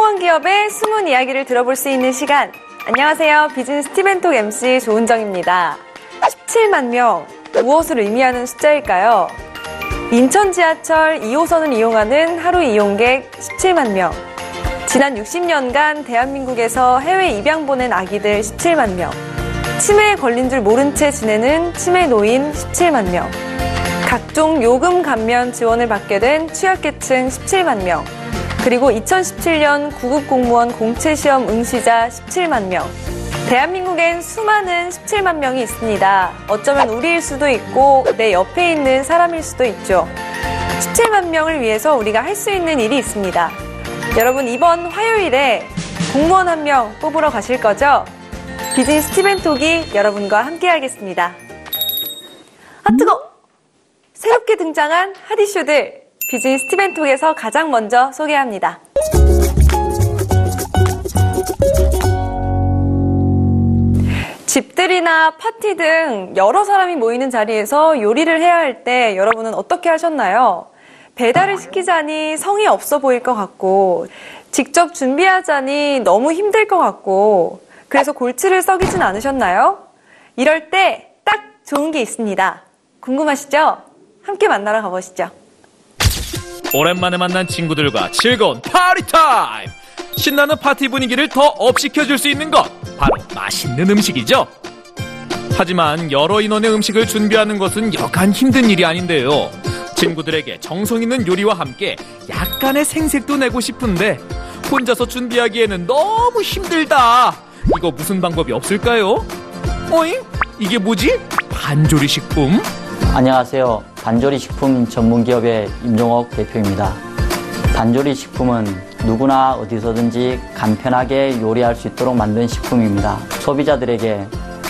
성공한 기업의 숨은 이야기를 들어볼 수 있는 시간. 안녕하세요. 비즈니스 팁앤톡 MC 조은정입니다. 17만 명, 무엇을 의미하는 숫자일까요? 인천 지하철 2호선을 이용하는 하루 이용객 17만 명. 지난 60년간 대한민국에서 해외 입양 보낸 아기들 17만 명. 치매에 걸린 줄 모른 채 지내는 치매 노인 17만 명. 각종 요금 감면 지원을 받게 된 취약계층 17만 명. 그리고 2017년 구급 공무원 공채시험 응시자 17만 명. 대한민국엔 수많은 17만 명이 있습니다. 어쩌면 우리일 수도 있고 내 옆에 있는 사람일 수도 있죠. 17만 명을 위해서 우리가 할 수 있는 일이 있습니다. 여러분, 이번 화요일에 공무원 한 명 뽑으러 가실 거죠? 비즈니스 팁앤톡이 여러분과 함께 하겠습니다. 아, 뜨거! 새롭게 등장한 핫 이슈들, 비즈니스 팁앤톡에서 가장 먼저 소개합니다. 집들이나 파티 등 여러 사람이 모이는 자리에서 요리를 해야 할 때 여러분은 어떻게 하셨나요? 배달을 시키자니 성의 없어 보일 것 같고, 직접 준비하자니 너무 힘들 것 같고, 그래서 골치를 썩이진 않으셨나요? 이럴 때 딱 좋은 게 있습니다. 궁금하시죠? 함께 만나러 가보시죠. 오랜만에 만난 친구들과 즐거운 파티 타임! 신나는 파티 분위기를 더 업시켜줄 수 있는 것, 바로 맛있는 음식이죠. 하지만 여러 인원의 음식을 준비하는 것은 여간 힘든 일이 아닌데요. 친구들에게 정성 있는 요리와 함께 약간의 생색도 내고 싶은데 혼자서 준비하기에는 너무 힘들다. 이거 무슨 방법이 없을까요? 어잉? 이게 뭐지? 반조리 식품? 안녕하세요. 반조리 식품 전문기업의 임종옥 대표입니다. 반조리 식품은 누구나 어디서든지 간편하게 요리할 수 있도록 만든 식품입니다. 소비자들에게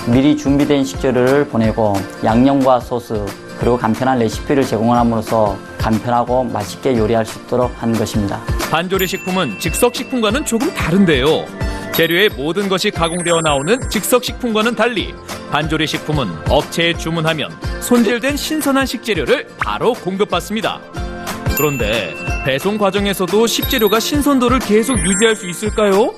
미리 준비된 식재료를 보내고 양념과 소스 그리고 간편한 레시피를 제공함으로써 간편하고 맛있게 요리할 수 있도록 하는 것입니다. 반조리 식품은 즉석식품과는 조금 다른데요. 재료의 모든 것이 가공되어 나오는 즉석식품과는 달리 반조리 식품은 업체에 주문하면 손질된 신선한 식재료를 바로 공급받습니다. 그런데 배송 과정에서도 식재료가 신선도를 계속 유지할 수 있을까요?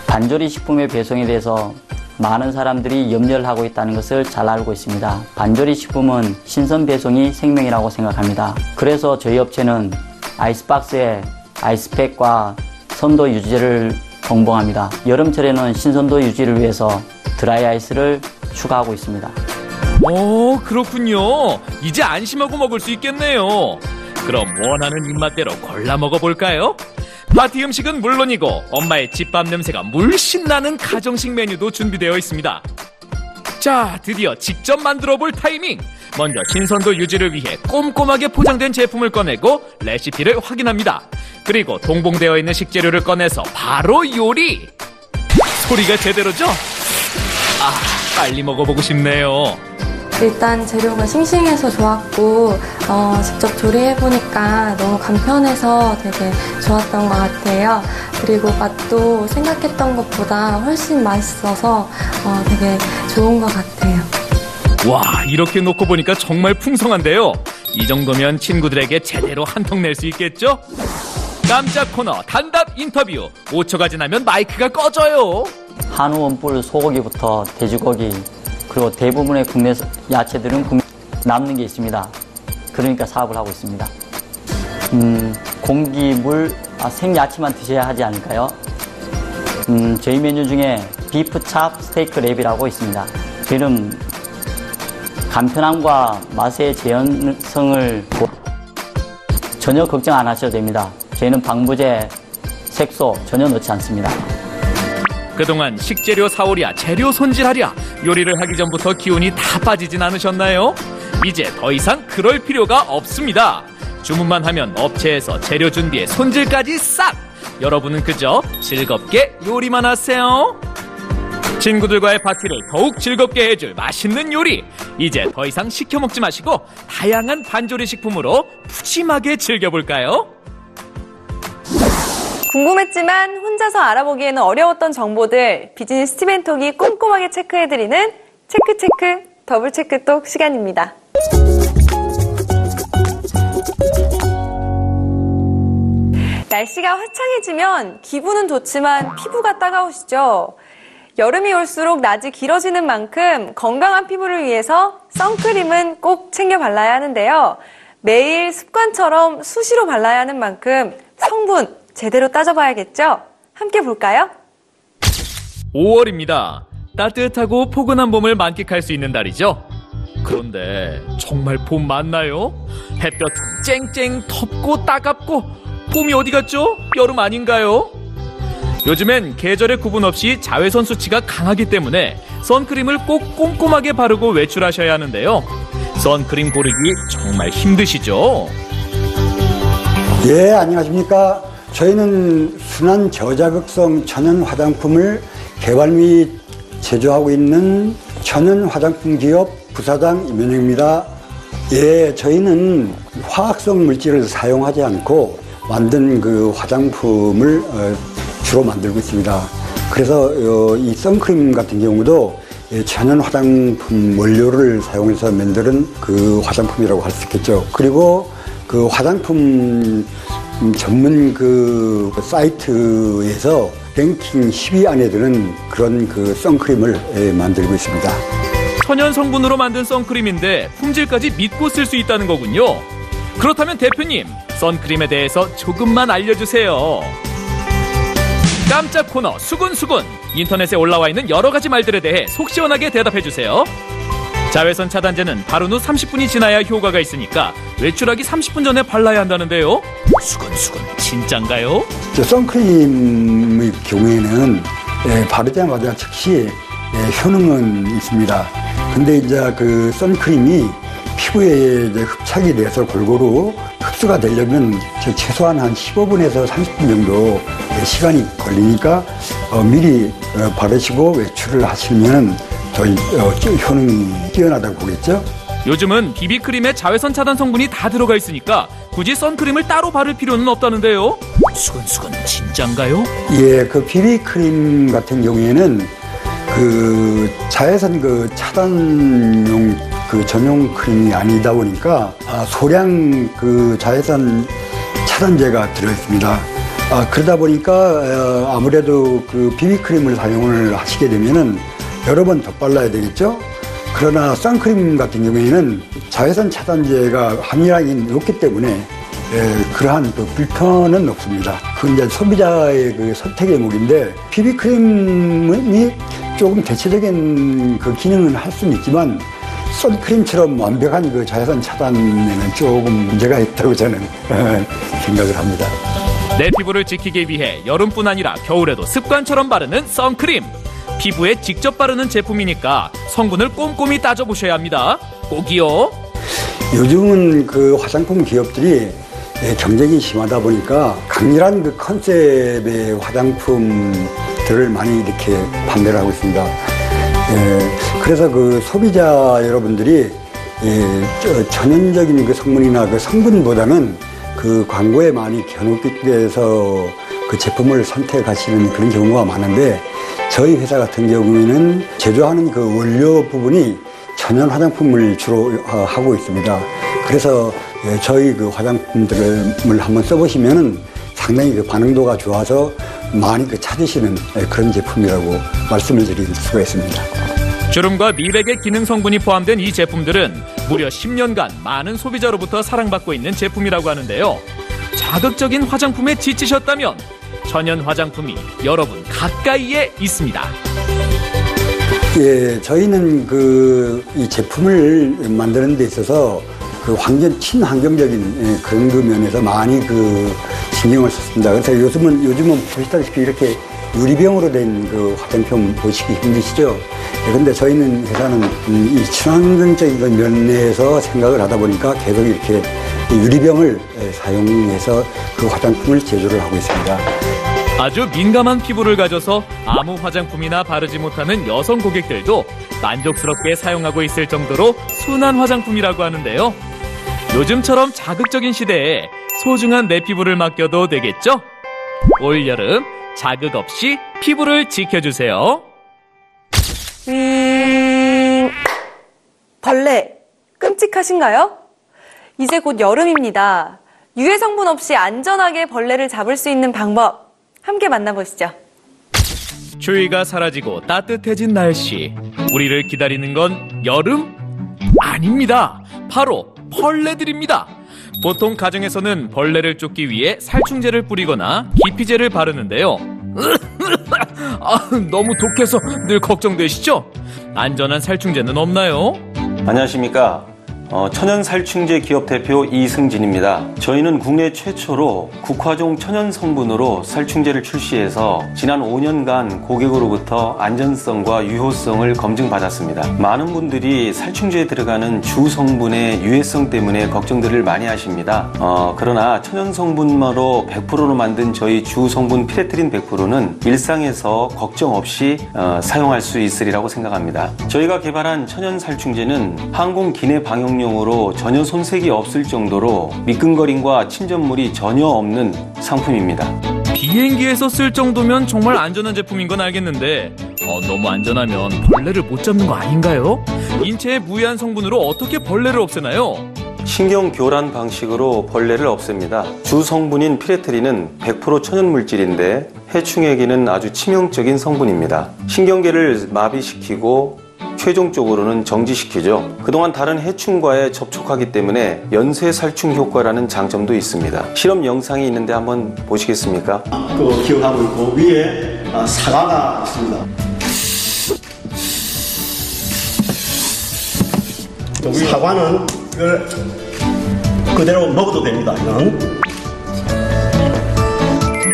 반조리 식품의 배송에 대해서 많은 사람들이 염려를 하고 있다는 것을 잘 알고 있습니다. 반조리 식품은 신선 배송이 생명이라고 생각합니다. 그래서 저희 업체는 아이스박스에 아이스팩과 선도 유지제를 공봉합니다. 여름철에는 신선도 유지를 위해서 드라이 아이스를 추가하고 있습니다. 오, 그렇군요. 이제 안심하고 먹을 수 있겠네요. 그럼 원하는 입맛대로 골라 먹어볼까요? 파티 음식은 물론이고 엄마의 집밥 냄새가 물씬 나는 가정식 메뉴도 준비되어 있습니다. 자, 드디어 직접 만들어 볼 타이밍! 먼저 신선도 유지를 위해 꼼꼼하게 포장된 제품을 꺼내고 레시피를 확인합니다. 그리고 동봉되어 있는 식재료를 꺼내서 바로 요리! 소리가 제대로죠? 아, 빨리 먹어보고 싶네요. 일단 재료가 싱싱해서 좋았고 직접 조리해보니까 너무 간편해서 되게 좋았던 것 같아요. 그리고 맛도 생각했던 것보다 훨씬 맛있어서 되게 좋은 것 같아요. 와, 이렇게 놓고 보니까 정말 풍성한데요. 이 정도면 친구들에게 제대로 한턱 낼 수 있겠죠? 깜짝 코너 단답 인터뷰. 5초가 지나면 마이크가 꺼져요. 한우 원뿔 소고기부터 돼지고기 그리고 대부분의 국내 야채들은 남는 게 있습니다. 그러니까 사업을 하고 있습니다. 공기, 물, 생야채만 드셔야 하지 않을까요? 저희 메뉴 중에 비프 찹 스테이크 랩이라고 있습니다. 저희는 간편함과 맛의 재현성을 전혀 걱정 안 하셔도 됩니다. 저희는 방부제, 색소 전혀 넣지 않습니다. 그동안 식재료 사오랴, 재료 손질하랴, 요리를 하기 전부터 기운이 다 빠지진 않으셨나요? 이제 더 이상 그럴 필요가 없습니다. 주문만 하면 업체에서 재료 준비에 손질까지 싹! 여러분은 그저 즐겁게 요리만 하세요. 친구들과의 파티를 더욱 즐겁게 해줄 맛있는 요리. 이제 더 이상 시켜 먹지 마시고 다양한 반조리 식품으로 푸짐하게 즐겨볼까요? 궁금했지만 혼자서 알아보기에는 어려웠던 정보들, 비즈니스 팁앤톡이 꼼꼼하게 체크해드리는 체크 더블 체크톡 시간입니다. 날씨가 화창해지면 기분은 좋지만 피부가 따가우시죠? 여름이 올수록 낮이 길어지는 만큼 건강한 피부를 위해서 선크림은 꼭 챙겨 발라야 하는데요. 매일 습관처럼 수시로 발라야 하는 만큼 성분 제대로 따져봐야겠죠? 함께 볼까요? 5월입니다. 따뜻하고 포근한 봄을 만끽할 수 있는 달이죠. 그런데 정말 봄 맞나요? 햇볕은 쨍쨍 덥고 따갑고 봄이 어디 갔죠? 여름 아닌가요? 요즘엔 계절의 구분 없이 자외선 수치가 강하기 때문에 선크림을 꼭 꼼꼼하게 바르고 외출하셔야 하는데요. 선크림 고르기 정말 힘드시죠? 예, 안녕하십니까. 저희는 순한 저자극성 천연 화장품을 개발 및 제조하고 있는 천연 화장품 기업 부사장 임현영입니다. 예, 저희는 화학성 물질을 사용하지 않고 만든 그 화장품을 주로 만들고 있습니다. 그래서 이 선크림 같은 경우도 천연 화장품 원료를 사용해서 만드는 그 화장품이라고 할 수 있겠죠. 그리고 그 화장품 전문 그 사이트에서 랭킹 10위 안에 드는 그런 그 선크림을 만들고 있습니다. 천연 성분으로 만든 선크림인데 품질까지 믿고 쓸 수 있다는 거군요. 그렇다면 대표님, 선크림에 대해서 조금만 알려주세요. 깜짝 코너 수군수군. 인터넷에 올라와 있는 여러 가지 말들에 대해 속 시원하게 대답해주세요. 자외선 차단제는 바른 후 30분이 지나야 효과가 있으니까 외출하기 30분 전에 발라야 한다는데요. 수근수근 진짠가요? 선크림의 경우에는 바르자마자 즉시 효능은 있습니다. 근데 이제 그 선크림이 피부에 이제 흡착이 돼서 골고루 흡수가 되려면 최소한 한 15분에서 30분 정도 시간이 걸리니까 미리 바르시고 외출을 하시면 더 효능이 뛰어나다고 보겠죠? 요즘은 비비크림에 자외선 차단 성분이 다 들어가 있으니까 굳이 선크림을 따로 바를 필요는 없다는데요. 수근수근 진짠가요? 예, 그 비비크림 같은 경우에는 그 자외선 그 차단용 그 전용 크림이 아니다 보니까 소량 그 자외선 차단제가 들어있습니다. 그러다 보니까 아무래도 그 비비크림을 사용을 하시게 되면은 여러 번 덧발라야 되겠죠? 그러나 선크림 같은 경우에는 자외선 차단제가 함유량이 높기 때문에 그러한 그 불편은 없습니다. 그건 이제 소비자의 그 선택의 목인데 비비크림이 조금 대체적인 그 기능은 할 수는 있지만 선크림처럼 완벽한 그 자외선 차단에는 조금 문제가 있다고 저는 생각을 합니다. 내 피부를 지키기 위해 여름뿐 아니라 겨울에도 습관처럼 바르는 선크림. 피부에 직접 바르는 제품이니까 성분을 꼼꼼히 따져보셔야 합니다. 꼭이요. 요즘은 그 화장품 기업들이 경쟁이 심하다 보니까 강렬한 그 컨셉의 화장품들을 많이 이렇게 판매를 하고 있습니다. 그래서 그 소비자 여러분들이 전형적인 그 성분이나 그 성분보다는 그 광고에 많이 겨누기 위해서 그 제품을 선택하시는 그런 경우가 많은데 저희 회사 같은 경우에는 제조하는 그 원료 부분이 천연 화장품을 주로 하고 있습니다. 그래서 저희 그 화장품들을 한번 써보시면은 상당히 그 반응도가 좋아서 많이 그 찾으시는 그런 제품이라고 말씀을 드릴 수가 있습니다. 주름과 미백의 기능 성분이 포함된 이 제품들은 무려 10년간 많은 소비자로부터 사랑받고 있는 제품이라고 하는데요. 자극적인 화장품에 지치셨다면 천연 화장품이 여러분 가까이에 있습니다. 예, 저희는 이 제품을 만드는 데 있어서 그 친환경적인 그런 그 면에서 많이 신경을 썼습니다. 그래서 요즘은 보시다시피 이렇게 유리병으로 된 그 화장품 보시기 힘드시죠? 그런데 저희는 회사는 이 친환경적인 면에서 생각을 하다 보니까 계속 이렇게 유리병을 사용해서 그 화장품을 제조를 하고 있습니다. 아주 민감한 피부를 가져서 아무 화장품이나 바르지 못하는 여성 고객들도 만족스럽게 사용하고 있을 정도로 순한 화장품이라고 하는데요. 요즘처럼 자극적인 시대에 소중한 내 피부를 맡겨도 되겠죠? 올여름 자극 없이 피부를 지켜주세요. 벌레 끔찍하신가요? 이제 곧 여름입니다. 유해 성분 없이 안전하게 벌레를 잡을 수 있는 방법 함께 만나보시죠. 추위가 사라지고 따뜻해진 날씨. 우리를 기다리는 건 여름? 아닙니다. 바로 벌레들입니다. 보통 가정에서는 벌레를 쫓기 위해 살충제를 뿌리거나 기피제를 바르는데요. 너무 독해서 늘 걱정되시죠? 안전한 살충제는 없나요? 안녕하십니까. 천연살충제 기업 대표 이승진입니다. 저희는 국내 최초로 국화종 천연 성분으로 살충제를 출시해서 지난 5년간 고객으로부터 안전성과 유효성을 검증받았습니다. 많은 분들이 살충제에 들어가는 주 성분의 유해성 때문에 걱정들을 많이 하십니다. 그러나 천연 성분으로 100%로 만든 저희 주 성분 피레트린 100%는 일상에서 걱정 없이 사용할 수 있으리라고 생각합니다. 저희가 개발한 천연 살충제는 항공 기내 방역용으로 전혀 손색이 없을 정도로 미끈거림과 침전물이 전혀 없는 상품입니다. 비행기에서 쓸 정도면 정말 안전한 제품인 건 알겠는데 너무 안전하면 벌레를 못 잡는 거 아닌가요? 인체에 무해한 성분으로 어떻게 벌레를 없애나요? 신경 교란 방식으로 벌레를 없앱니다. 주 성분인 피레트린은 100% 천연 물질인데 해충에게는 아주 치명적인 성분입니다. 신경계를 마비시키고 최종적으로는 정지시키죠. 그동안 다른 해충과의 접촉하기 때문에 연쇄 살충 효과라는 장점도 있습니다. 실험 영상이 있는데 한번 보시겠습니까? 기억하고 있고 위에 사과가 있습니다. 사과는 이걸 그대로 먹어도 됩니다. 이건.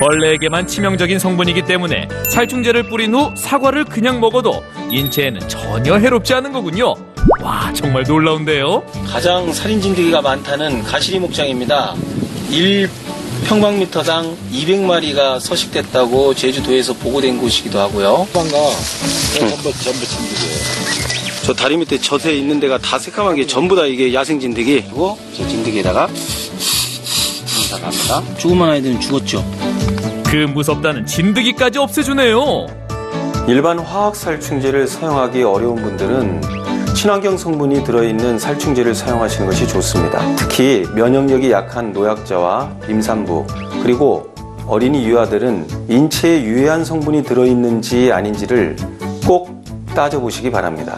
벌레에게만 치명적인 성분이기 때문에 살충제를 뿌린 후 사과를 그냥 먹어도 인체에는 전혀 해롭지 않은 거군요. 와, 정말 놀라운데요. 가장 살인진드기가 많다는 가시리 목장입니다. 1평방미터당 200마리가 서식됐다고 제주도에서 보고된 곳이기도 하고요. 전부 진드기예요. 저 다리 밑에 젖에 있는 데가 다 새까만 게 전부 다 이게 야생 진드기. 그리고 저 진드기에다가 합니다. 조그만 아이들은 죽었죠. 그 무섭다는 진드기까지 없애주네요. 일반 화학 살충제를 사용하기 어려운 분들은 친환경 성분이 들어있는 살충제를 사용하시는 것이 좋습니다. 특히 면역력이 약한 노약자와 임산부 그리고 어린이 유아들은 인체에 유해한 성분이 들어있는지 아닌지를 꼭 따져보시기 바랍니다.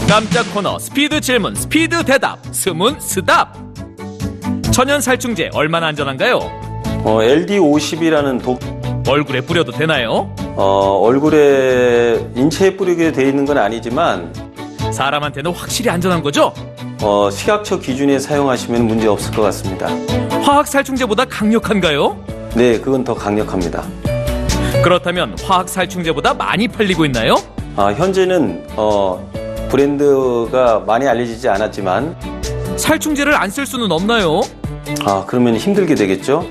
깜짝 코너 스피드 질문 스피드 대답 스문 스답. 천연 살충제 얼마나 안전한가요? LD50이라는 독 얼굴에 뿌려도 되나요? 얼굴에 인체에 뿌리게 돼 있는 건 아니지만 사람한테는 확실히 안전한 거죠? 식약처 기준에 사용하시면 문제 없을 것 같습니다. 화학 살충제보다 강력한가요? 네, 그건 더 강력합니다. 그렇다면 화학 살충제보다 많이 팔리고 있나요? 현재는 브랜드가 많이 알려지지 않았지만 살충제를 안 쓸 수는 없나요? 그러면 힘들게 되겠죠?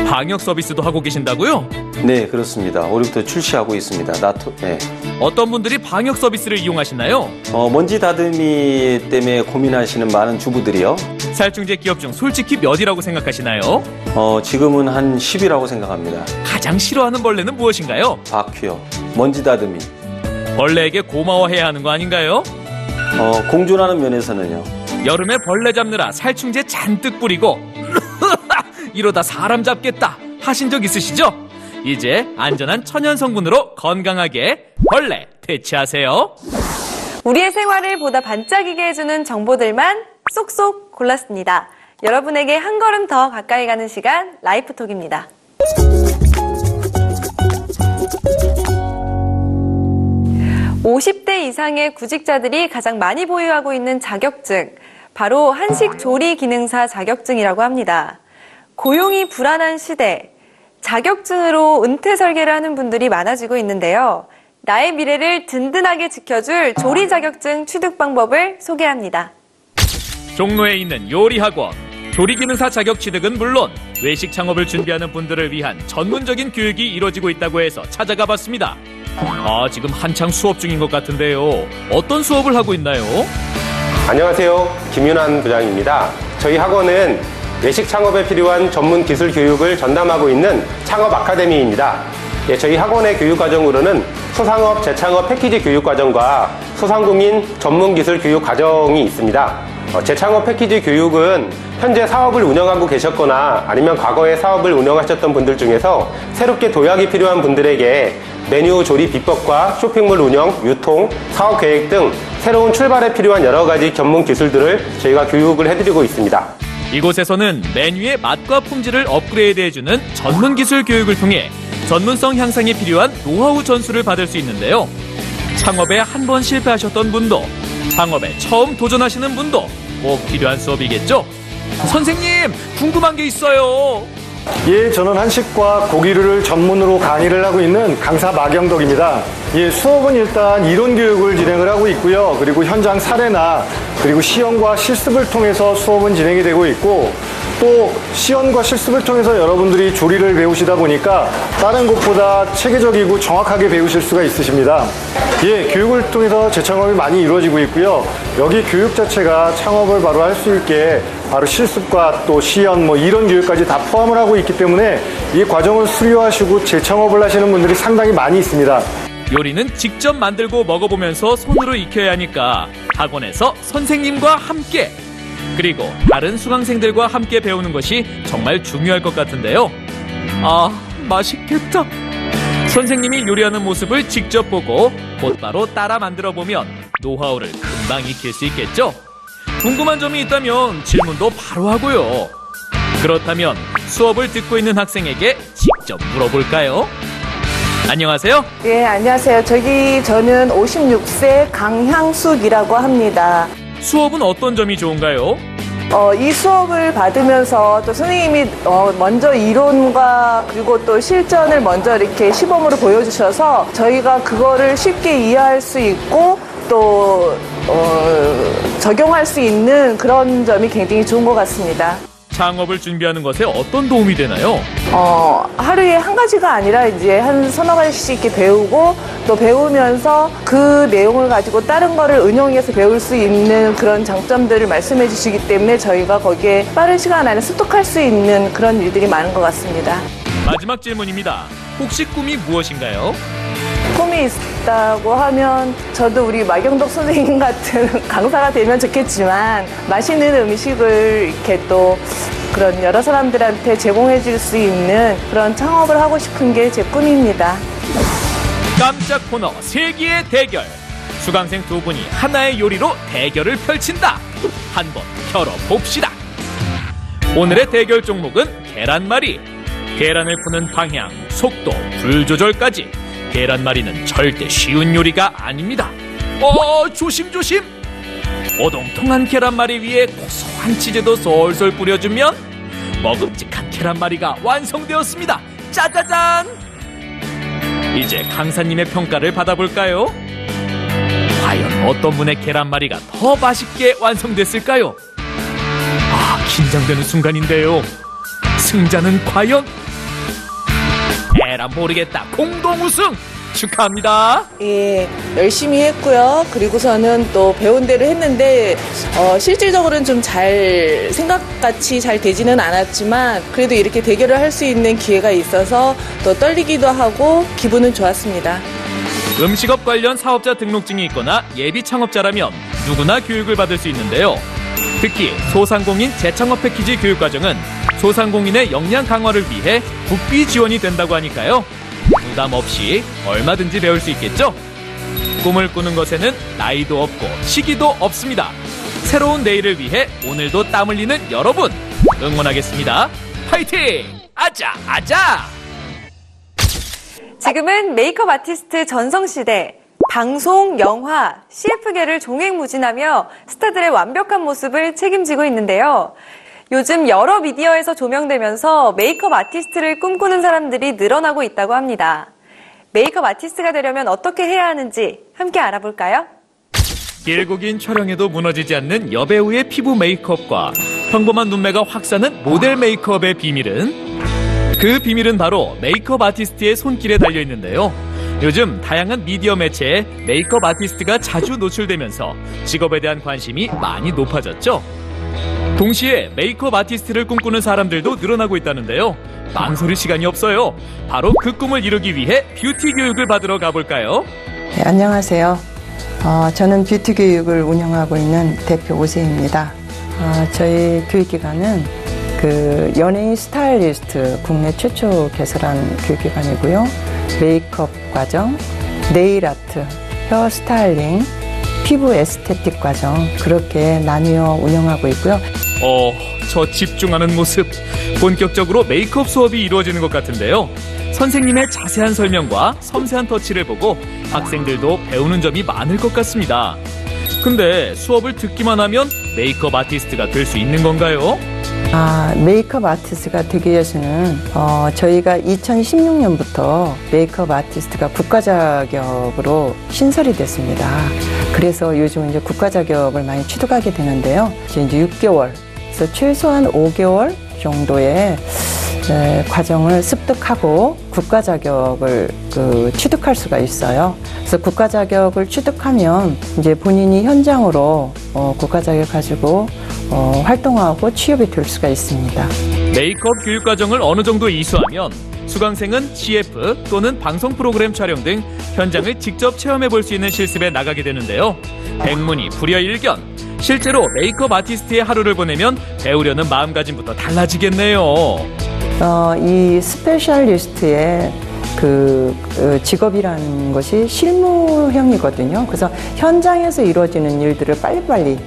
방역 서비스도 하고 계신다고요? 네, 그렇습니다. 올해부터 출시하고 있습니다. 네. 어떤 분들이 방역 서비스를 이용하시나요? 먼지 다듬이 때문에 고민하시는 많은 주부들이요. 살충제 기업 중 솔직히 몇이라고 생각하시나요? 지금은 한 10이라고 생각합니다. 가장 싫어하는 벌레는 무엇인가요? 바퀴요. 먼지 다듬이. 벌레에게 고마워해야 하는 거 아닌가요? 공존하는 면에서는요. 여름에 벌레 잡느라 살충제 잔뜩 뿌리고 이러다 사람 잡겠다 하신 적 있으시죠? 이제 안전한 천연 성분으로 건강하게 벌레 퇴치하세요. 우리의 생활을 보다 반짝이게 해주는 정보들만 쏙쏙 골랐습니다. 여러분에게 한 걸음 더 가까이 가는 시간 라이프톡입니다. (50대) 이상의 구직자들이 가장 많이 보유하고 있는 자격증, 바로 한식조리기능사 자격증이라고 합니다. 고용이 불안한 시대, 자격증으로 은퇴 설계를 하는 분들이 많아지고 있는데요. 나의 미래를 든든하게 지켜줄 조리 자격증 취득 방법을 소개합니다. 종로에 있는 요리학원, 조리기능사 자격 취득은 물론 외식 창업을 준비하는 분들을 위한 전문적인 교육이 이루어지고 있다고 해서 찾아가 봤습니다. 지금 한창 수업 중인 것 같은데요. 어떤 수업을 하고 있나요? 안녕하세요. 김윤환 부장입니다. 저희 학원은 외식 창업에 필요한 전문 기술 교육을 전담하고 있는 창업 아카데미입니다. 저희 학원의 교육 과정으로는 소상업, 재창업 패키지 교육 과정과 소상공인 전문 기술 교육 과정이 있습니다. 재창업 패키지 교육은 현재 사업을 운영하고 계셨거나 아니면 과거에 사업을 운영하셨던 분들 중에서 새롭게 도약이 필요한 분들에게 메뉴 조립 비법과 쇼핑몰 운영, 유통, 사업 계획 등 새로운 출발에 필요한 여러 가지 전문 기술들을 저희가 교육을 해드리고 있습니다. 이곳에서는 메뉴의 맛과 품질을 업그레이드해주는 전문 기술 교육을 통해 전문성 향상에 필요한 노하우 전수를 받을 수 있는데요. 창업에 한 번 실패하셨던 분도, 창업에 처음 도전하시는 분도 꼭 필요한 수업이겠죠? 선생님, 궁금한 게 있어요. 예, 저는 한식과 고기류를 전문으로 강의를 하고 있는 강사 마경덕입니다. 예, 수업은 일단 이론 교육을 진행을 하고 있고요. 그리고 현장 사례나 그리고 시연과 실습을 통해서 수업은 진행이 되고 있고, 또 시연과 실습을 통해서 여러분들이 조리를 배우시다 보니까 다른 곳보다 체계적이고 정확하게 배우실 수가 있으십니다. 예, 교육을 통해서 재창업이 많이 이루어지고 있고요. 여기 교육 자체가 창업을 바로 할 수 있게 바로 실습과 또 시연, 이런 교육까지 다 포함을 하고 있기 때문에 이 과정을 수료하시고 재창업을 하시는 분들이 상당히 많이 있습니다. 요리는 직접 만들고 먹어보면서 손으로 익혀야 하니까 학원에서 선생님과 함께, 그리고 다른 수강생들과 함께 배우는 것이 정말 중요할 것 같은데요. 아, 맛있겠다. 선생님이 요리하는 모습을 직접 보고 곧바로 따라 만들어보면 노하우를 금방 익힐 수 있겠죠? 궁금한 점이 있다면 질문도 바로 하고요. 그렇다면 수업을 듣고 있는 학생에게 직접 물어볼까요? 안녕하세요. 예, 안녕하세요. 저는 56세 강향숙이라고 합니다. 수업은 어떤 점이 좋은가요? 이 수업을 받으면서 또 선생님이 먼저 이론과 그리고 또 실전을 먼저 이렇게 시범으로 보여주셔서 저희가 그거를 쉽게 이해할 수 있고 또 적용할 수 있는 그런 점이 굉장히 좋은 것 같습니다. 창업을 준비하는 것에 어떤 도움이 되나요? 하루에 한 가지가 아니라 이제 한 서너 가지씩 이렇게 배우고 또 배우면서 그 내용을 가지고 다른 거를 응용해서 배울 수 있는 그런 장점들을 말씀해 주시기 때문에 저희가 거기에 빠른 시간 안에 습득할 수 있는 그런 일들이 많은 것 같습니다. 마지막 질문입니다. 혹시 꿈이 무엇인가요? 꿈이 있다고 하면 저도 우리 마경덕 선생님 같은 강사가 되면 좋겠지만 맛있는 음식을 이렇게 또 그런 여러 사람들한테 제공해 줄 수 있는 그런 창업을 하고 싶은 게 제 꿈입니다. 깜짝 코너 세기의 대결. 수강생 두 분이 하나의 요리로 대결을 펼친다. 한번 펴러봅시다. 오늘의 대결 종목은 계란말이. 계란을 푸는 방향, 속도, 불 조절까지. 계란말이는 절대 쉬운 요리가 아닙니다. 조심조심! 오동통한 계란말이 위에 고소한 치즈도 솔솔 뿌려주면 먹음직한 계란말이가 완성되었습니다. 짜자잔! 이제 강사님의 평가를 받아볼까요? 과연 어떤 분의 계란말이가 더 맛있게 완성됐을까요? 긴장되는 순간인데요. 승자는 과연? 에라 모르겠다. 공동 우승 축하합니다. 예, 열심히 했고요. 그리고서는 또 배운 대로 했는데 실질적으로는 좀 잘 생각같이 잘 되지는 않았지만 그래도 이렇게 대결을 할 수 있는 기회가 있어서 또 떨리기도 하고 기분은 좋았습니다. 음식업 관련 사업자 등록증이 있거나 예비 창업자라면 누구나 교육을 받을 수 있는데요. 특히 소상공인 재창업 패키지 교육과정은 소상공인의 역량 강화를 위해 국비 지원이 된다고 하니까요. 부담 없이 얼마든지 배울 수 있겠죠? 꿈을 꾸는 것에는 나이도 없고 시기도 없습니다. 새로운 내일을 위해 오늘도 땀 흘리는 여러분 응원하겠습니다. 파이팅! 아자 아자! 지금은 메이크업 아티스트 전성시대. 방송, 영화, CF계를 종횡무진하며 스타들의 완벽한 모습을 책임지고 있는데요. 요즘 여러 미디어에서 조명되면서 메이크업 아티스트를 꿈꾸는 사람들이 늘어나고 있다고 합니다. 메이크업 아티스트가 되려면 어떻게 해야 하는지 함께 알아볼까요? 길고 긴 촬영에도 무너지지 않는 여배우의 피부 메이크업과 평범한 눈매가 확 사는 모델 메이크업의 비밀은 바로 메이크업 아티스트의 손길에 달려있는데요. 요즘 다양한 미디어 매체에 메이크업 아티스트가 자주 노출되면서 직업에 대한 관심이 많이 높아졌죠. 동시에 메이크업 아티스트를 꿈꾸는 사람들도 늘어나고 있다는데요. 망설일 시간이 없어요. 바로 그 꿈을 이루기 위해 뷰티 교육을 받으러 가볼까요? 네, 안녕하세요. 저는 뷰티 교육을 운영하고 있는 대표 오세입니다. 저희 교육기관은 그 연예인 스타일리스트 국내 최초 개설한 교육기관이고요. 메이크업 과정, 네일 아트, 헤어 스타일링, 피부 에스테틱 과정 그렇게 나뉘어 운영하고 있고요. 저 집중하는 모습. 본격적으로 메이크업 수업이 이루어지는 것 같은데요. 선생님의 자세한 설명과 섬세한 터치를 보고 학생들도 배우는 점이 많을 것 같습니다. 근데 수업을 듣기만 하면 메이크업 아티스트가 될 수 있는 건가요? 메이크업 아티스트가 되기 위해서는 저희가 2016년부터 메이크업 아티스트가 국가 자격으로 신설이 됐습니다. 그래서 요즘은 이제 국가 자격을 많이 취득하게 되는데요. 이제 6개월, 그래서 최소한 5개월 정도의 과정을 습득하고 국가 자격을 취득할 수가 있어요. 그래서 국가 자격을 취득하면 이제 본인이 현장으로 국가 자격 가지고 활동하고 취업이 될 수가 있습니다. 메이크업 교육 과정을 어느 정도 이수하면 수강생은 CF 또는 방송 프로그램 촬영 등 현장을 직접 체험해 볼 수 있는 실습에 나가게 되는데요. 백문이 불여일견. 실제로 메이크업 아티스트의 하루를 보내면 배우려는 마음가짐부터 달라지겠네요. 이 스페셜리스트의 직업이라는 것이 실무형이거든요. 그래서 현장에서 이루어지는 일들을 빨리빨리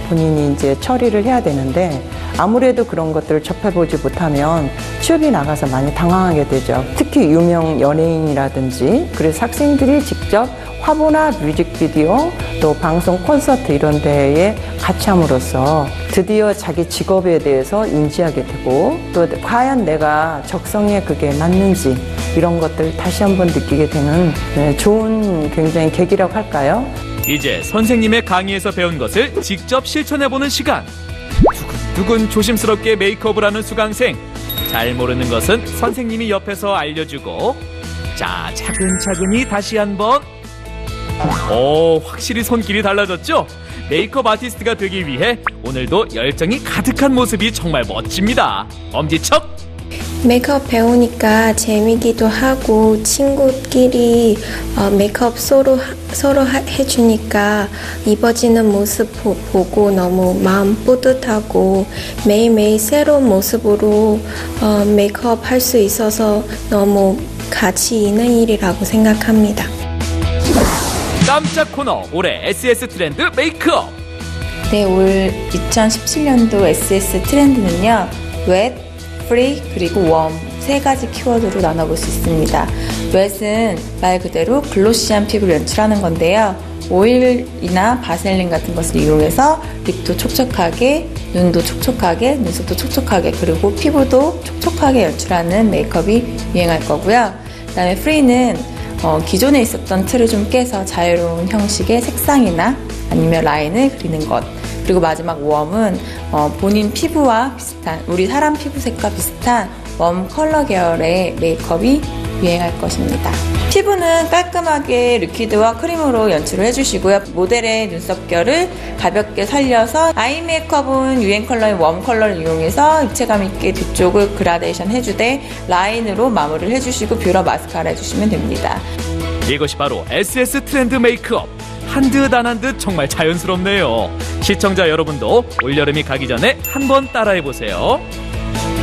본인이 이제 처리를 해야 되는데 아무래도 그런 것들을 접해보지 못하면 취업이 나가서 많이 당황하게 되죠. 특히 유명 연예인이라든지 그래서 학생들이 직접 화보나 뮤직비디오 또 방송 콘서트 이런 데에 같이 함으로써 드디어 자기 직업에 대해서 인지하게 되고 또 과연 내가 적성에 그게 맞는지 이런 것들 다시 한번 느끼게 되는 좋은 굉장히 계기라고 할까요? 이제 선생님의 강의에서 배운 것을 직접 실천해보는 시간. 두근두근 조심스럽게 메이크업을 하는 수강생. 잘 모르는 것은 선생님이 옆에서 알려주고 자, 차근차근히 다시 한번. 확실히 손길이 달라졌죠? 메이크업 아티스트가 되기 위해 오늘도 열정이 가득한 모습이 정말 멋집니다. 엄지척! 메이크업 배우니까 재미기도 하고 친구끼리 메이크업 서로 해주니까 이뻐지는 모습 보고 너무 마음 뿌듯하고 매일매일 새로운 모습으로 메이크업 할 수 있어서 너무 가치 있는 일이라고 생각합니다. 깜짝 코너 올해 SS 트렌드 메이크업. 네, 올 2017년도 SS 트렌드는요. 웻, 프리 그리고 웜 세 가지 키워드로 나눠볼 수 있습니다. 웻은 말 그대로 글로시한 피부를 연출하는 건데요. 오일이나 바셀린 같은 것을 이용해서 립도 촉촉하게, 눈도 촉촉하게, 눈썹도 촉촉하게 그리고 피부도 촉촉하게 연출하는 메이크업이 유행할 거고요. 그 다음에 프리는 기존에 있었던 틀을 좀 깨서 자유로운 형식의 색상이나 아니면 라인을 그리는 것. 그리고 마지막 웜은 본인 피부와 비슷한, 우리 사람 피부색과 비슷한 웜 컬러 계열의 메이크업이 유행할 것입니다. 피부는 깔끔하게 리퀴드와 크림으로 연출을 해주시고요. 모델의 눈썹결을 가볍게 살려서 아이 메이크업은 유행 컬러인 웜 컬러를 이용해서 입체감 있게 뒤쪽을 그라데이션 해주되 라인으로 마무리를 해주시고 뷰러 마스카라 해주시면 됩니다. 이것이 바로 SS 트렌드 메이크업. 한 듯 안 한 듯 정말 자연스럽네요. 시청자 여러분도 올여름이 가기 전에 한번 따라해보세요.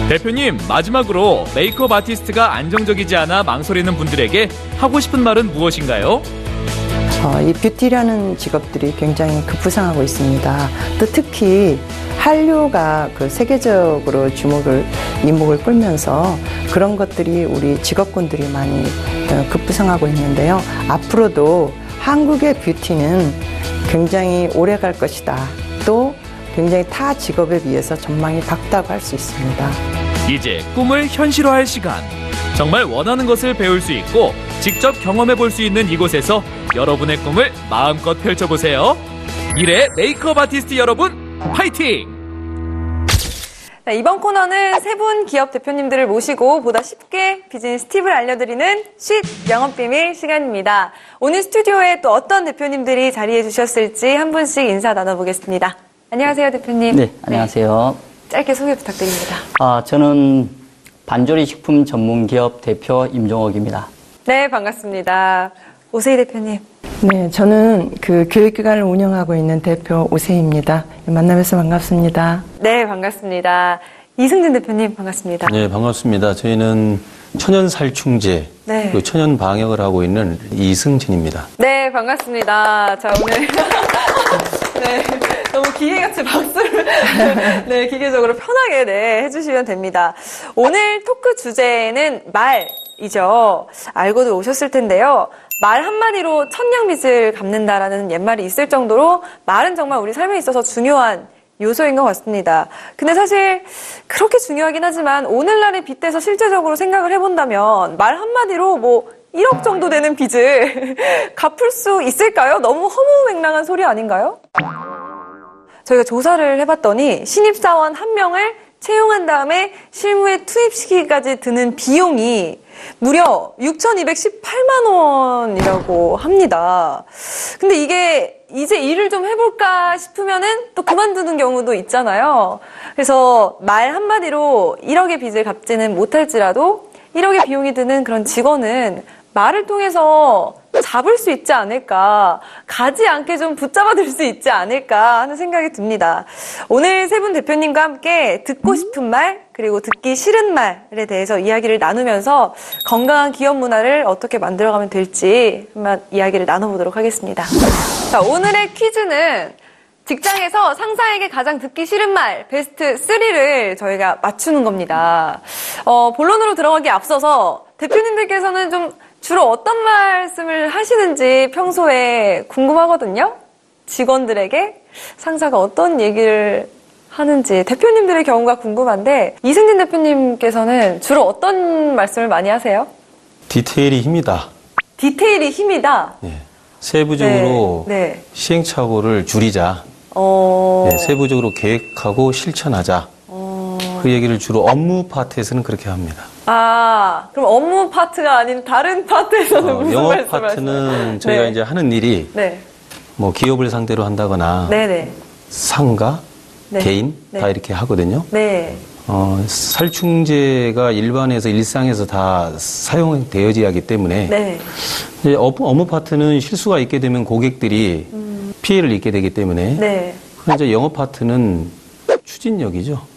대표님, 마지막으로 메이크업 아티스트가 안정적이지 않아 망설이는 분들에게 하고 싶은 말은 무엇인가요? 이 뷰티라는 직업들이 굉장히 급부상하고 있습니다. 또 특히 한류가 세계적으로 이목을 끌면서 그런 것들이 우리 직업군들이 많이 급부상하고 있는데요. 앞으로도 한국의 뷰티는 굉장히 오래 갈 것이다. 또 굉장히 타 직업에 비해서 전망이 밝다고 할 수 있습니다. 이제 꿈을 현실화할 시간. 정말 원하는 것을 배울 수 있고 직접 경험해 볼 수 있는 이곳에서 여러분의 꿈을 마음껏 펼쳐보세요. 미래 메이크업 아티스트 여러분, 화이팅! 네, 이번 코너는 세 분 기업 대표님들을 모시고 보다 쉽게 비즈니스 팁을 알려드리는 쉿 영업비밀 시간입니다. 오늘 스튜디오에 또 어떤 대표님들이 자리해 주셨을지 한 분씩 인사 나눠보겠습니다. 안녕하세요, 대표님. 네, 안녕하세요. 네, 짧게 소개 부탁드립니다. 저는 반조리 식품 전문 기업 대표 임종옥입니다. 네, 반갑습니다. 오세희 대표님. 네, 저는 그 교육기관을 운영하고 있는 대표 오세희입니다. 만나뵈서 반갑습니다. 네, 반갑습니다. 이승진 대표님 반갑습니다. 네, 반갑습니다. 저희는 천연살충제, 네. 그리고 천연방역을 하고 있는 이승진입니다. 네, 반갑습니다. 자, 오늘 네, 너무 기계같이 박수를 네, 기계적으로 편하게 네, 해주시면 됩니다. 오늘 토크 주제는 말이죠. 알고도 오셨을 텐데요. 말 한마디로 천냥빚을 갚는다라는 옛말이 있을 정도로 말은 정말 우리 삶에 있어서 중요한 요소인 것 같습니다. 근데 사실 그렇게 중요하긴 하지만 오늘날에 빗대서 실제적으로 생각을 해본다면 말 한마디로 뭐 1억 정도 되는 빚을 갚을 수 있을까요? 너무 허무맹랑한 소리 아닌가요? 저희가 조사를 해봤더니 신입사원 1명을 채용한 다음에 실무에 투입시키기까지 드는 비용이 무려 6,218만 원이라고 합니다. 근데 이게 이제 일을 좀 해볼까 싶으면은 또 그만두는 경우도 있잖아요. 그래서 말 한마디로 1억의 빚을 갚지는 못할지라도 1억의 비용이 드는 그런 직원은 말을 통해서 잡을 수 있지 않을까, 가지 않게 좀 붙잡아둘 수 있지 않을까 하는 생각이 듭니다. 오늘 세 분 대표님과 함께 듣고 싶은 말, 그리고 듣기 싫은 말에 대해서 이야기를 나누면서 건강한 기업 문화를 어떻게 만들어가면 될지 한번 이야기를 나눠보도록 하겠습니다. 자, 오늘의 퀴즈는 직장에서 상사에게 가장 듣기 싫은 말 베스트 3를 저희가 맞추는 겁니다. 본론으로 들어가기 앞서서 대표님들께서는 좀 주로 어떤 말씀을 하시는지 평소에 궁금하거든요. 직원들에게 상사가 어떤 얘기를 하는지 대표님들의 경우가 궁금한데 이승진 대표님께서는 주로 어떤 말씀을 많이 하세요? 디테일이 힘이다. 디테일이 힘이다? 네. 세부적으로 네. 시행착오를 줄이자. 네, 세부적으로 계획하고 실천하자. 그 얘기를 주로 업무 파트에서는 그렇게 합니다. 아, 그럼 업무 파트가 아닌 다른 파트에서는 무슨 영업 말씀을 파트는 하시나요? 저희가 네. 이제 하는 일이 네. 뭐 기업을 상대로 한다거나 네네. 상가, 네. 개인 네. 다 이렇게 하거든요. 네. 살충제가 일반에서 일상에서 다 사용되어져야 하기 때문에 네. 이제 업무 파트는 실수가 있게 되면 고객들이 피해를 입게 되기 때문에 네. 이제 영업 파트는 추진력이죠.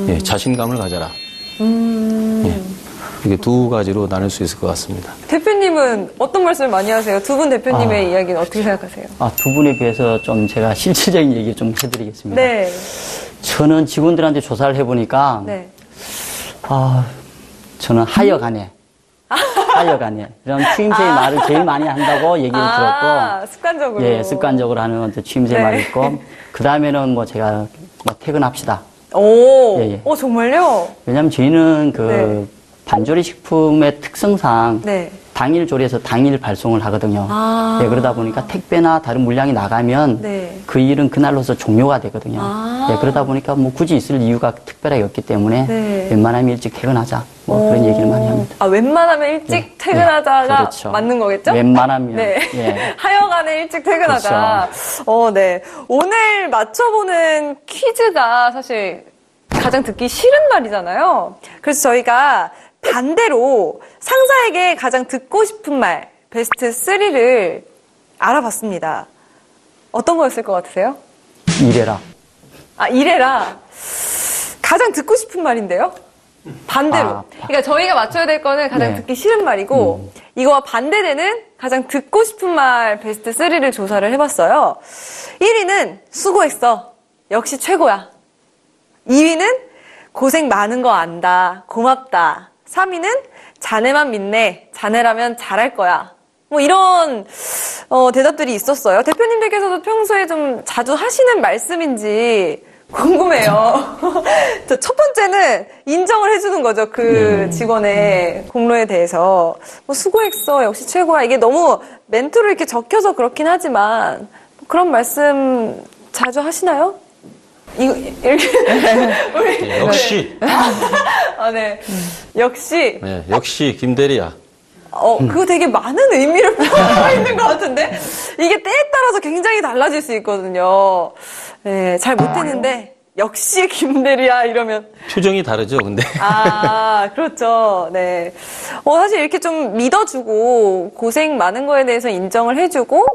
예, 자신감을 가져라. 예, 이게 두 가지로 나눌 수 있을 것 같습니다. 대표님은 어떤 말씀을 많이 하세요? 두 분 대표님의 이야기는 어떻게 생각하세요? 두 분에 비해서 좀 제가 실질적인 얘기 좀 해드리겠습니다. 네. 저는 직원들한테 조사를 해보니까, 네. 저는 하여간에, 이런 추임새의 말을 제일 많이 한다고 얘기를 들었고, 습관적으로. 예, 습관적으로 하는 추임새 네. 말이 있고, 그 다음에는 뭐 제가 뭐 퇴근합시다. 오, 예, 예. 정말요? 왜냐면 저희는 그 네. 반조리 식품의 특성상 네. 당일 조리해서 당일 발송을 하거든요. 아. 예, 그러다 보니까 택배나 다른 물량이 나가면 네. 그 일은 그날로서 종료가 되거든요. 아. 예, 그러다 보니까 뭐 굳이 있을 이유가 특별하게 없기 때문에 네. 웬만하면 일찍 퇴근하자. 뭐 그런 얘기를 많이 합니다. 웬만하면 일찍 퇴근하자가 그렇죠. 맞는 거겠죠? 웬만하면. 네. 예. 하여간에 일찍 퇴근하자. 네. 오늘 맞춰보는 퀴즈가 사실 가장 듣기 싫은 말이잖아요. 그래서 저희가 반대로 상사에게 가장 듣고 싶은 말 베스트 3를 알아봤습니다. 어떤 거였을 것 같으세요? 이래라. 이래라. 가장 듣고 싶은 말인데요? 반대로. 그러니까 저희가 맞춰야 될 거는 가장 네. 듣기 싫은 말이고 이거와 반대되는 가장 듣고 싶은 말 베스트 3를 조사를 해봤어요. 1위는 수고했어. 역시 최고야. 2위는 고생 많은 거 안다. 고맙다. 3위는 자네만 믿네. 자네라면 잘할 거야. 뭐 이런 대답들이 있었어요. 대표님들께서도 평소에 좀 자주 하시는 말씀인지 궁금해요. 첫 번째는 인정을 해주는 거죠. 그 직원의 공로에 대해서. 뭐 수고했어. 역시 최고야. 이게 너무 멘트로 이렇게 적혀서 그렇긴 하지만 그런 말씀 자주 하시나요? 이렇게. 역시. 네. 역시. 네, 역시 김대리야. 그거 되게 많은 의미를 포함하고 있는 것 같은데 이게 때에 따라서 굉장히 달라질 수 있거든요. 네, 잘 못했는데 역시 김대리야 이러면 표정이 다르죠, 근데. 아, 그렇죠. 네. 사실 이렇게 좀 믿어주고 고생 많은 거에 대해서 인정을 해주고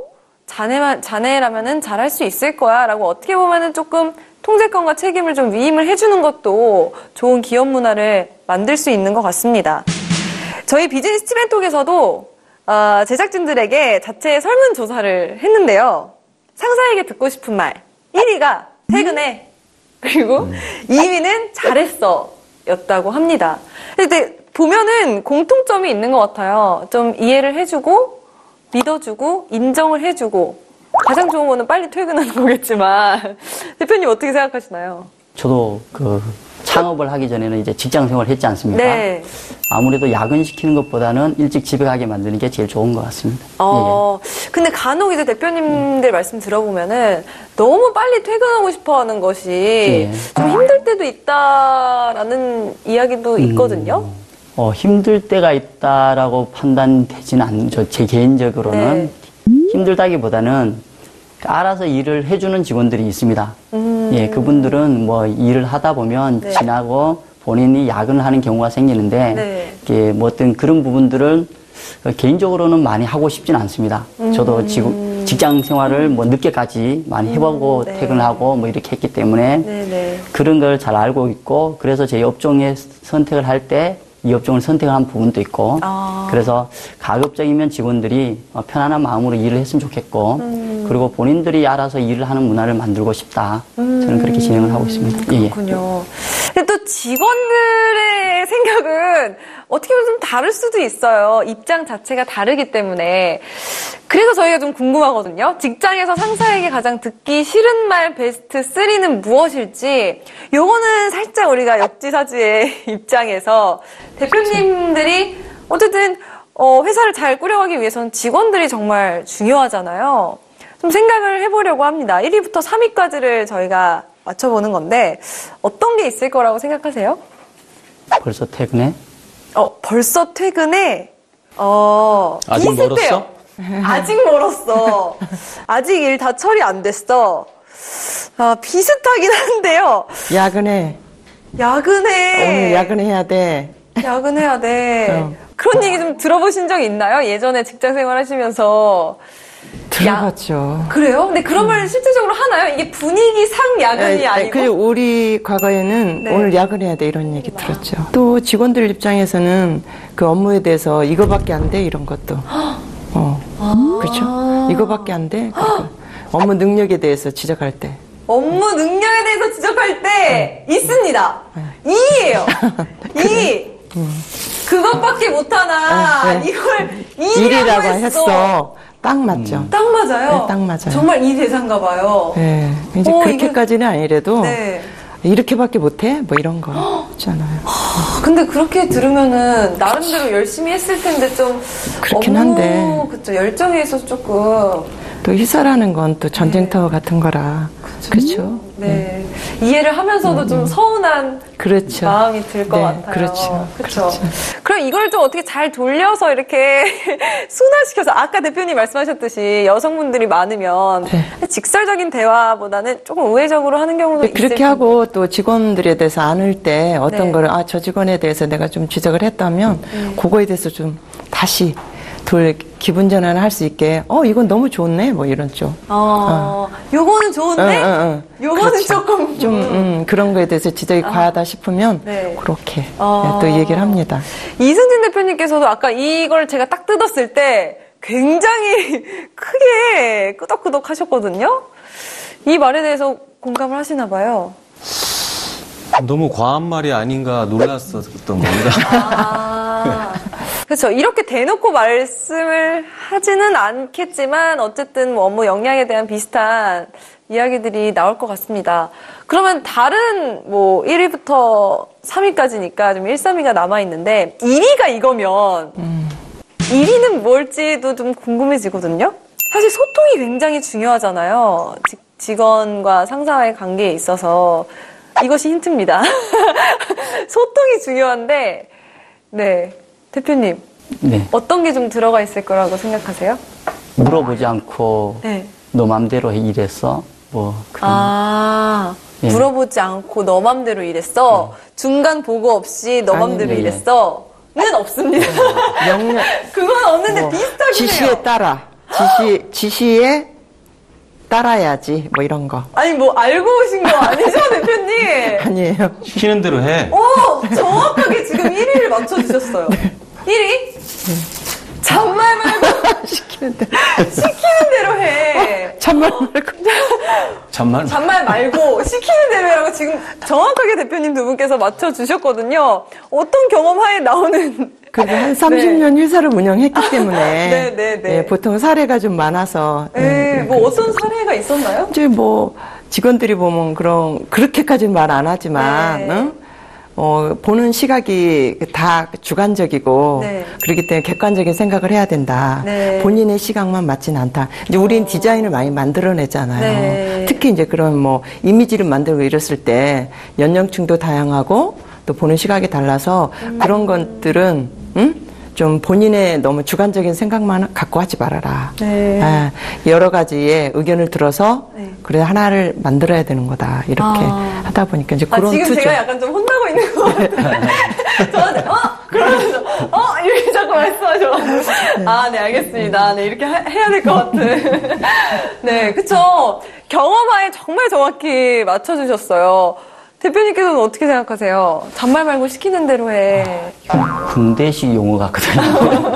자네라면은 잘할 수 있을 거야 라고 어떻게 보면은 조금 통제권과 책임을 좀 위임을 해주는 것도 좋은 기업 문화를 만들 수 있는 것 같습니다. 저희 비즈니스 티벤톡에서도 제작진들에게 자체 설문조사를 했는데요. 상사에게 듣고 싶은 말 1위가 퇴근해. 그리고 2위는 잘했어 였다고 합니다. 근데 보면은 공통점이 있는 것 같아요. 좀 이해를 해주고 믿어주고 인정을 해주고 가장 좋은 거는 빨리 퇴근하는 거겠지만 대표님 어떻게 생각하시나요? 저도 창업을 하기 전에는 이제 직장 생활을 했지 않습니까? 네. 아무래도 야근시키는 것보다는 일찍 집에 가게 만드는 게 제일 좋은 것 같습니다. 근데 간혹 이제 대표님들 말씀 들어보면은 너무 빨리 퇴근하고 싶어 하는 것이 좀 힘들 때도 있다라는 이야기도 있거든요. 힘들 때가 있다라고 판단되지는 않죠. 제 개인적으로는 힘들다기보다는 알아서 일을 해주는 직원들이 있습니다. 예, 그분들은 뭐 일을 하다 보면 지나고 본인이 야근을 하는 경우가 생기는데 이게 뭐 어떤 그런 부분들은 개인적으로는 많이 하고 싶지는 않습니다. 저도 직장 생활을 뭐 늦게까지 많이 해보고 퇴근하고 뭐 이렇게 했기 때문에 그런 걸 잘 알고 있고 그래서 제 업종에 선택을 할 때 이 업종을 선택한 부분도 있고 그래서 가급적이면 직원들이 편안한 마음으로 일을 했으면 좋겠고 그리고 본인들이 알아서 일을 하는 문화를 만들고 싶다. 저는 그렇게 진행을 하고 있습니다. 그렇군요. 근데 또 직원들의 생각은 어떻게 보면 좀 다를 수도 있어요. 입장 자체가 다르기 때문에. 그래서 저희가 좀 궁금하거든요. 직장에서 상사에게 가장 듣기 싫은 말 베스트 3는 무엇일지 요거는 살짝 우리가 역지사지의 입장에서 대표님들이 어쨌든 회사를 잘 꾸려가기 위해서는 직원들이 정말 중요하잖아요. 좀 생각을 해보려고 합니다. 1위부터 3위까지를 저희가 맞춰보는 건데 어떤 게 있을 거라고 생각하세요? 벌써 퇴근해? 벌써 퇴근해? 아직 비슷해요. 멀었어? 아직 멀었어. 아직 일 다 처리 안 됐어. 비슷하긴 한데요. 야근해. 오늘 야근해야 돼. 야근해야 돼. 그런 얘기 좀 들어보신 적 있나요? 예전에 직장 생활 하시면서. 들어봤죠. 그래요? 근데 그런 말 실질적으로 하나요? 이게 분위기상 야근이 아니고? 우리 과거에는 오늘 야근해야 돼 이런 얘기 들었죠. 또 직원들 입장에서는 그 업무에 대해서 이거밖에 안 돼 이런 것도. 그렇죠? 이거밖에 안 돼. 그리고 업무 능력에 대해서 지적할 때. 업무 능력에 대해서 지적할 때 있습니다. 2예요. 2. 그것밖에 못하나. 이걸 1이라고 했어. 딱 맞죠. 딱 맞아요. 딱 맞아요. 정말 이 대사인가 봐요. 네. 이제 그렇게까지는 아니래도 이렇게밖에 못해? 뭐 이런 거 있잖아요. 근데 그렇게 들으면은 나름대로 열심히 했을 텐데 좀 그렇긴 한데. 그쵸, 열정에 있어서 조금 또 회사라는 건 또 전쟁터 같은 거라. 그렇죠. 네. 이해를 하면서도 좀 서운한 마음이 들 것 같아요. 그렇죠. 그럼 이걸 좀 어떻게 잘 돌려서 이렇게 순화시켜서 아까 대표님 말씀하셨듯이 여성분들이 많으면 직설적인 대화보다는 조금 우회적으로 하는 경우도 있을 그렇게 하고 또 직원들에 대해서 안을 때 어떤 거를 저 직원에 대해서 내가 좀 지적을 했다면 그거에 대해서 좀 다시 기분 전환을 할 수 있게 이건 너무 좋네 뭐 이런 쪽 요거는 좋은데 요거는 그렇죠. 조금 좀 그런 거에 대해서 지적이 과하다 싶으면 그렇게 또 얘기를 합니다. 이승진 대표님께서도 아까 이걸 제가 딱 뜯었을 때 굉장히 크게 끄덕끄덕 하셨거든요. 이 말에 대해서 공감을 하시나 봐요. 너무 과한 말이 아닌가 놀랐었던 겁니다. 그렇죠. 이렇게 대놓고 말씀을 하지는 않겠지만 어쨌든 뭐 업무 역량에 대한 비슷한 이야기들이 나올 것 같습니다. 그러면 다른 뭐 1위부터 3위까지니까 좀 1, 3위가 남아있는데 1위가 이거면 1위는 뭘지도 좀 궁금해지거든요. 사실 소통이 굉장히 중요하잖아요. 직원과 상사와의 관계에 있어서 이것이 힌트입니다. 소통이 중요한데 대표님 어떤 게 좀 들어가 있을 거라고 생각하세요? 물어보지 않고 너 맘대로 일했어? 뭐 그런 예. 물어보지 않고 너 맘대로 일했어. 중간 보고 없이 너 맘대로 아니, 예. 일했어. 는 없습니다. 명령. 그건 없는데 뭐, 비슷하긴 지시에 해요. 따라. 지시에 따라야지. 뭐 이런 거. 아니 뭐 알고 오신 거 아니죠, 대표님? 아니에요. 시키는 대로 해. 오! 정확하게 지금 1위를 맞춰주셨어요. 1위? 잔말 말고 시키는 대로. 시키는 대로 해. 잔말 말고. 잔말 말고 시키는 대로 해라고 지금 정확하게 대표님 두 분께서 맞춰주셨거든요. 어떤 경험하에 나오는 그래도 한 30년 회사를 운영했기 때문에 네. 예, 보통 사례가 좀 많아서 네, 뭐 어떤 사례가 있었나요? 이제 뭐 직원들이 보면 그렇게까지는 말 안 하지만 네. 응? 보는 시각이 다 주관적이고 네. 그렇기 때문에 객관적인 생각을 해야 된다. 네. 본인의 시각만 맞지는 않다. 이제 우린 디자인을 많이 만들어내잖아요. 네. 특히 이제 그런 뭐 이미지를 만들고 이랬을 때 연령층도 다양하고 또 보는 시각이 달라서 그런 것들은 좀 본인의 너무 주관적인 생각만 갖고 하지 말아라. 네. 아, 여러 가지의 의견을 들어서 그래 하나를 만들어야 되는 거다. 이렇게 하다 보니까 이제 그런 지금 투죠. 제가 약간 좀 혼나고 있는 것 같아요. 저한테 그러면서 이렇게 자꾸 말씀하셔가지고 네 알겠습니다. 네 이렇게 해야 될 것 같은. 네 그쵸. 경험하에 정말 정확히 맞춰주셨어요. 대표님께서는 어떻게 생각하세요? 잔말 말고 시키는 대로 해. 군대식 용어 같거든요.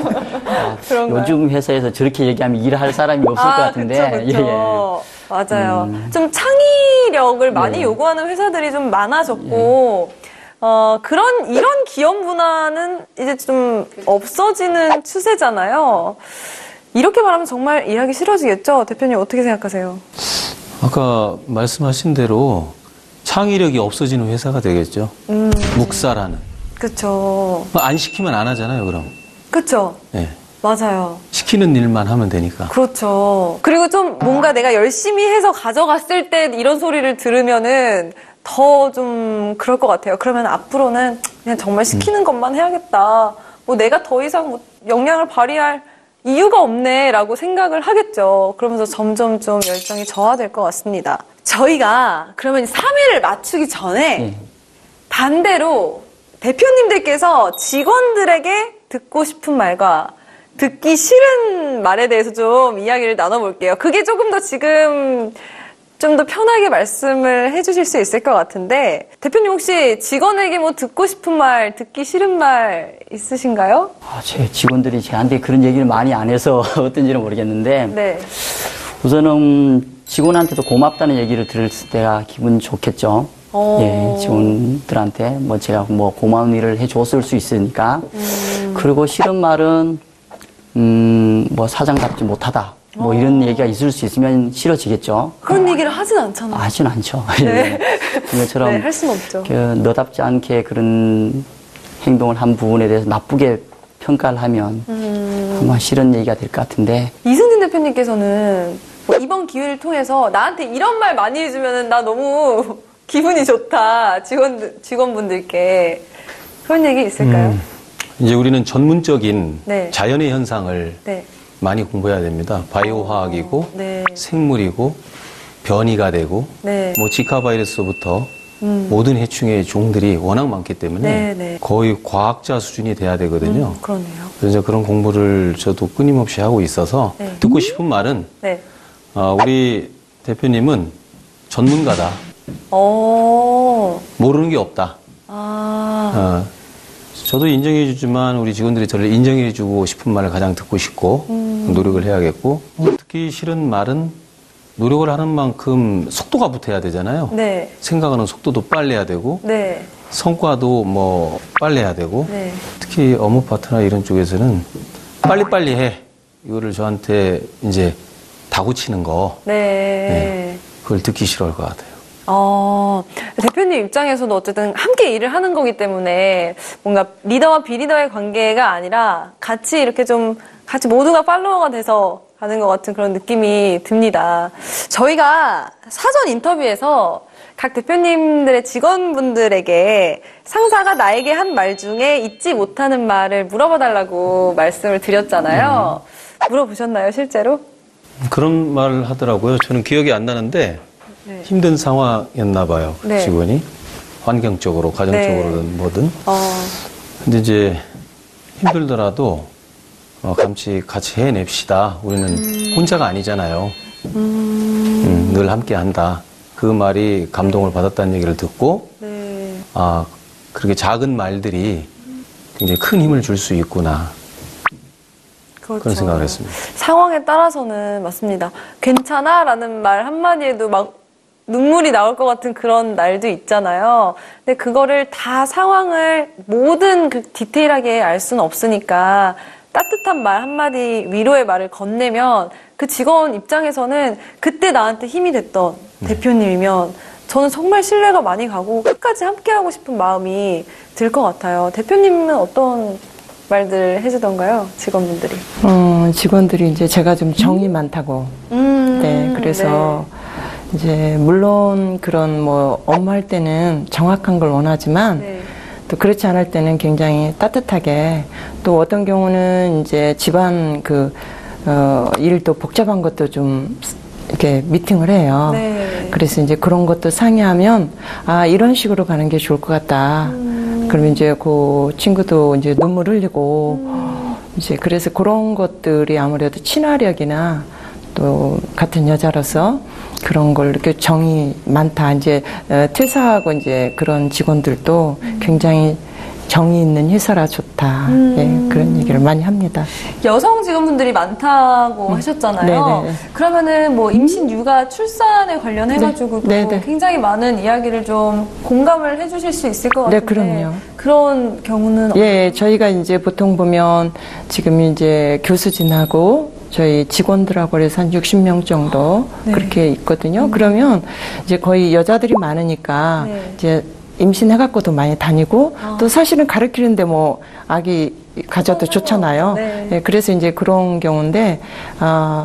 그런가요? 요즘 회사에서 저렇게 얘기하면 일할 사람이 없을 것 같은데. 그쵸. 맞아요. 좀 창의력을 많이 요구하는 회사들이 좀 많아졌고, 이런 기업 문화는 이제 좀 없어지는 추세잖아요. 이렇게 말하면 정말 일하기 싫어지겠죠? 대표님 어떻게 생각하세요? 아까 말씀하신 대로 창의력이 없어지는 회사가 되겠죠. 묵살하는. 그쵸. 안 시키면 안 하잖아요, 그럼. 그쵸. 네. 맞아요. 시키는 일만 하면 되니까. 그렇죠. 그리고 좀 뭔가 내가 열심히 해서 가져갔을 때 이런 소리를 들으면은 더 좀 그럴 것 같아요. 그러면 앞으로는 그냥 정말 시키는 것만 해야겠다. 뭐 내가 더 이상 뭐 역량을 발휘할 이유가 없네라고 생각을 하겠죠. 그러면서 점점 좀 열정이 저하될 것 같습니다. 저희가 그러면 3위를 맞추기 전에 반대로 대표님들께서 직원들에게 듣고 싶은 말과 듣기 싫은 말에 대해서 좀 이야기를 나눠볼게요. 그게 조금 더 지금 좀 더 편하게 말씀을 해주실 수 있을 것 같은데 대표님 혹시 직원에게 뭐 듣고 싶은 말, 듣기 싫은 말 있으신가요? 제 직원들이 저한테 그런 얘기를 많이 안 해서 어떤지는 모르겠는데 네. 우선은 직원한테도 고맙다는 얘기를 들을 때가 기분 좋겠죠. 예, 직원들한테 뭐 제가 뭐 고마운 일을 해줬을 수 있으니까. 그리고 싫은 말은 뭐 사장답지 못하다. 뭐 이런 얘기가 있을 수 있으면 싫어지겠죠. 그런 얘기를 하진 않잖아요. 하진 않죠. 네. 이것처럼 네, 할 수는 없죠. 너답지 않게 그런 행동을 한 부분에 대해서 나쁘게 평가를 하면 아마 싫은 얘기가 될 것 같은데. 이승진 대표님께서는 뭐 이번 기회를 통해서 나한테 이런 말 많이 해주면 나 너무 기분이 좋다. 직원분들께. 그런 얘기 있을까요? 이제 우리는 전문적인 네. 자연의 현상을 네. 많이 공부해야 됩니다. 바이오 화학이고 네. 생물이고 변이가 되고 네. 뭐 지카 바이러스부터 모든 해충의 종들이 워낙 많기 때문에 네. 거의 과학자 수준이 돼야 되거든요. 그러네요. 그래서 그런 공부를 저도 끊임없이 하고 있어서 네. 듣고 싶은 말은 네. 우리 대표님은 전문가다. 모르는 게 없다. 저도 인정해주지만 우리 직원들이 저를 인정해주고 싶은 말을 가장 듣고 싶고 노력을 해야겠고 듣기 싫은 말은 노력을 하는 만큼 속도가 붙어야 되잖아요. 네. 생각하는 속도도 빨라야 되고 네. 성과도 뭐 빨라야 되고 네. 특히 업무 파트너 이런 쪽에서는 빨리빨리 해. 이거를 저한테 이제 다구치는 거. 네. 그걸 듣기 싫어할 것 같아요. 대표님 입장에서도 어쨌든 함께 일을 하는 거기 때문에 뭔가 리더와 비리더의 관계가 아니라 같이 이렇게 좀 같이 모두가 팔로워가 돼서 가는 것 같은 그런 느낌이 듭니다. 저희가 사전 인터뷰에서 각 대표님들의 직원분들에게 상사가 나에게 한 말 중에 잊지 못하는 말을 물어봐 달라고 말씀을 드렸잖아요. 물어보셨나요, 실제로? 그런 말을 하더라고요. 저는 기억이 안 나는데 네. 힘든 상황이었나 봐요. 네. 직원이. 환경적으로, 가정적으로든 뭐든. 근데 이제 힘들더라도 같이 해냅시다. 우리는 혼자가 아니잖아요. 늘 함께 한다. 그 말이 감동을 받았다는 얘기를 듣고, 그렇게 작은 말들이 굉장히 큰 힘을 줄 수 있구나. 그렇죠. 그런 생각을 했습니다. 상황에 따라서는 맞습니다. 괜찮아? 라는 말 한마디에도 막 눈물이 나올 것 같은 그런 날도 있잖아요. 근데 그거를 다 상황을 모든 그 디테일하게 알 수는 없으니까 따뜻한 말 한마디 위로의 말을 건네면 그 직원 입장에서는 그때 나한테 힘이 됐던 대표님이면 저는 정말 신뢰가 많이 가고 끝까지 함께하고 싶은 마음이 들 것 같아요. 대표님은 어떤 말들 해주던가요? 직원분들이. 직원들이 이제 제가 좀 정이 많다고. 네, 그래서 이제 물론 그런 뭐 업무할 때는 정확한 걸 원하지만 또 그렇지 않을 때는 굉장히 따뜻하게 또 어떤 경우는 이제 집안 일도 복잡한 것도 좀 이렇게 미팅을 해요. 그래서 이제 그런 것도 상의하면 이런 식으로 가는 게 좋을 것 같다. 그러면 이제 그 친구도 이제 눈물 흘리고 이제 그래서 그런 것들이 아무래도 친화력이나 또 같은 여자로서 그런 걸 이렇게 정이 많다. 이제 퇴사하고 이제 그런 직원들도 굉장히 정이 있는 회사라 좋다. 예, 그런 얘기를 많이 합니다. 여성 직원분들이 많다고 하셨잖아요. 네네. 그러면은 뭐 임신, 육아, 출산에 관련해가지고도 굉장히 많은 이야기를 좀 공감을 해주실 수 있을 것 같은데. 네, 그럼요. 그런 경우는 예, 저희가 이제 보통 보면 지금 이제 교수진하고 저희 직원들하고 해서 한 60명 정도 그렇게 있거든요. 그러면 이제 거의 여자들이 많으니까 이제 임신해갖고도 많이 다니고 또 사실은 가르치는데 뭐 아기 가져도 좋잖아요. 네, 그래서 이제 그런 경우인데